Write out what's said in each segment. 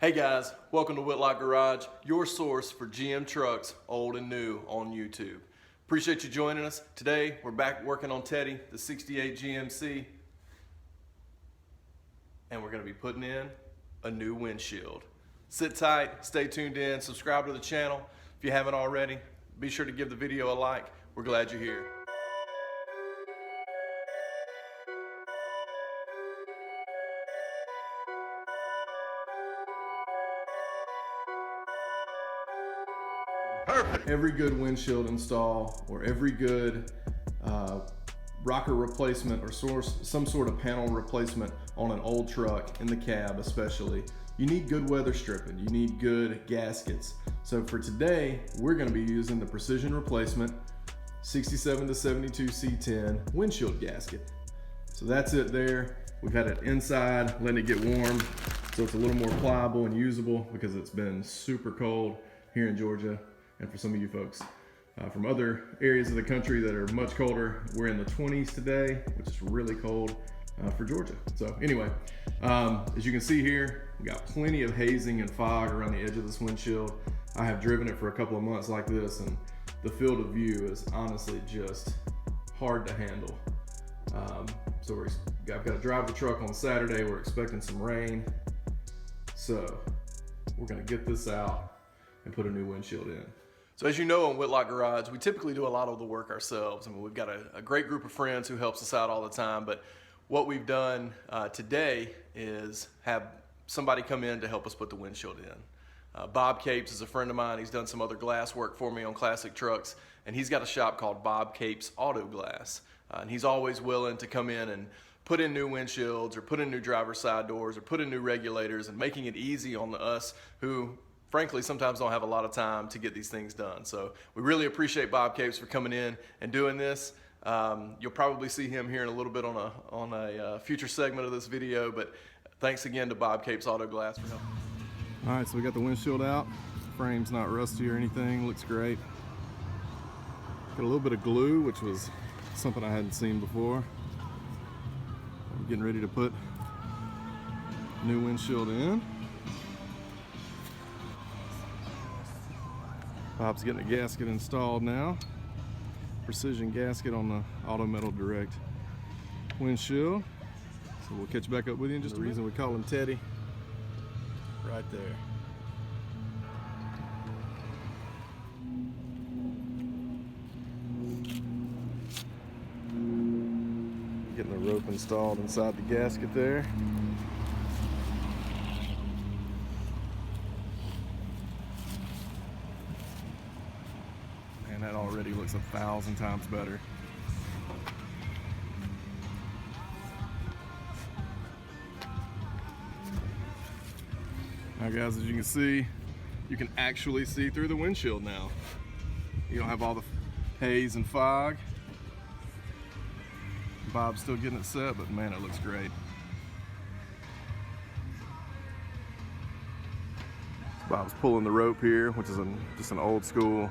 Hey guys, welcome to Whitlock Garage, your source for GM trucks, old and new, on YouTube. Appreciate you joining us. Today, we're back working on Teddy, the 68 GMC, and we're gonna be putting in a new windshield. Sit tight, stay tuned in, subscribe to the channel. If you haven't already, be sure to give the video a like. We're glad you're here. Perfect. Every good windshield install or every good rocker replacement or some sort of panel replacement on an old truck, in the cab especially, you need good weather stripping, you need good gaskets. So for today, we're going to be using the precision replacement 67 to 72 C10 windshield gasket. So that's it there. We've had it inside, letting it get warm, so it's a little more pliable and usable because it's been super cold here in Georgia. And for some of you folks from other areas of the country that are much colder, we're in the 20s today, which is really cold for Georgia. So anyway, as you can see here, we got plenty of hazing and fog around the edge of this windshield. I have driven it for a couple of months like this, and the field of view is honestly just hard to handle. So I've got to drive the truck on Saturday. We're expecting some rain. So we're gonna get this out and put a new windshield in. So as you know, in Whitlock Garage, we typically do a lot of the work ourselves. I mean, we've got a great group of friends who helps us out all the time, but what we've done today is have somebody come in to help us put the windshield in. Bob Capes is a friend of mine. He's done some other glass work for me on classic trucks, and he's got a shop called Bob Capes Auto Glass. And he's always willing to come in and put in new windshields or put in new driver's side doors or put in new regulators, and making it easy on us who frankly sometimes don't have a lot of time to get these things done. So we really appreciate Bob Capes for coming in and doing this. You'll probably see him here in a little bit on a future segment of this video, but thanks again to Bob Capes Auto Glass for helping. All right, so we got the windshield out. Frame's not rusty or anything, looks great. Got a little bit of glue, which was something I hadn't seen before. I'm getting ready to put new windshield in. Bob's getting a gasket installed now. Precision gasket on the Auto Metal Direct windshield. So we'll catch back up with you in just a minute. The reason we call him Teddy, right there. Getting the rope installed inside the gasket there. And that already looks 1,000 times better. Now guys, as you can see, you can actually see through the windshield now. You don't have all the haze and fog. Bob's still getting it set, but man, it looks great. Bob's pulling the rope here, which is just an old school,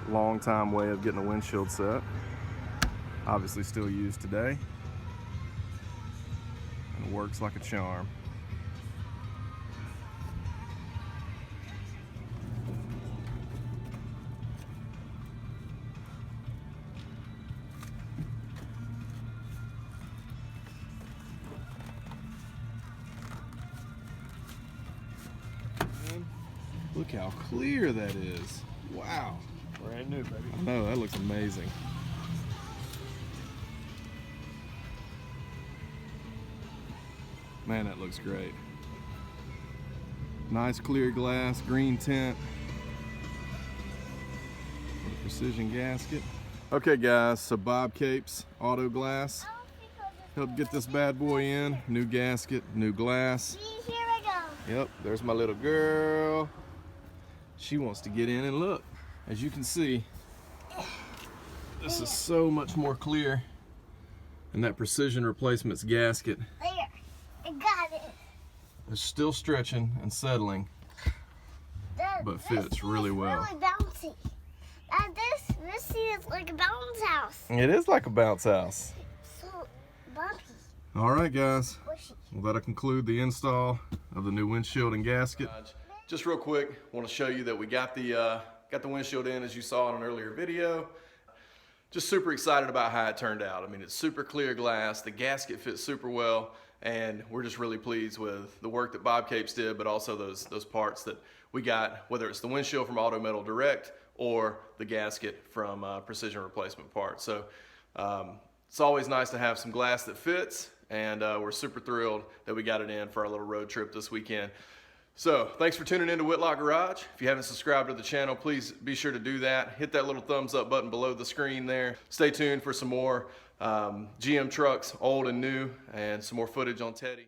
long time way of getting a windshield set. Obviously still used today. And it works like a charm. And look how clear that is. Wow. Brand new, baby. I know, that looks amazing. Man, that looks great. Nice clear glass, green tint. With a precision gasket. Okay guys, so Bob Capes Auto Glass helped get this bad boy in. New gasket, new glass. Here we go. Yep, there's my little girl. She wants to get in and look. As you can see, this is so much more clear. And that precision replacement's gasket There. I got it. is still stretching and settling, but fits really well. It's really bouncy. This seat is like a bounce house. It is like a bounce house. So bumpy. All right, guys. Well, that'll conclude the install of the new windshield and gasket. Just real quick, want to show you that we got the windshield in, as you saw in an earlier video. Just super excited about how it turned out. I mean, it's super clear glass. The gasket fits super well, and we're just really pleased with the work that Bob Capes did, but also those parts that we got, whether it's the windshield from Auto Metal Direct or the gasket from Precision Replacement Parts. So it's always nice to have some glass that fits, and we're super thrilled that we got it in for our little road trip this weekend. So thanks for tuning into Whitlock Garage. If you haven't subscribed to the channel, please be sure to do that. Hit that little thumbs up button below the screen there. Stay tuned for some more GM trucks, old and new, and some more footage on Teddy.